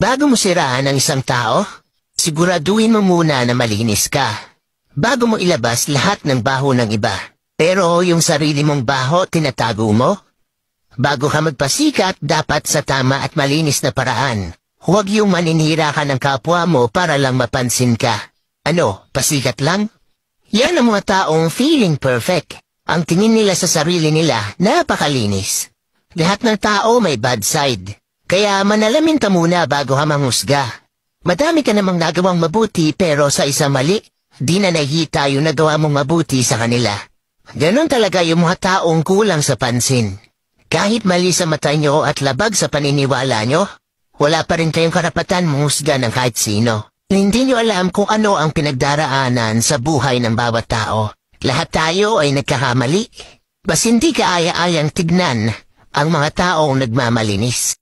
Bago mo siraan ang isang tao, siguraduhin mo muna na malinis ka. Bago mo ilabas lahat ng baho ng iba. Pero yung sarili mong baho tinatago mo? Bago ka magpasikat, dapat sa tama at malinis na paraan. Huwag yung maninira ka ng kapwa mo para lang mapansin ka. Ano, pasikat lang? Yan ang mga taong feeling perfect. Ang tingin nila sa sarili nila, napakalinis. Lahat ng tao may bad side. Kaya manalamin ka muna bago ka manghusga. Madami ka namang nagawang mabuti pero sa isang mali, di na nakita yung nagawa mong mabuti sa kanila. Ganon talaga yung mga taong kulang sa pansin. Kahit mali sa mata nyo at labag sa paniniwala nyo, wala pa rin kayong karapatan manghusga ng kahit sino. Hindi nyo alam kung ano ang pinagdaraanan sa buhay ng bawat tao. Lahat tayo ay nagkakamali. Bas hindi kaaya-ayang tignan ang mga taong nagmamalinis.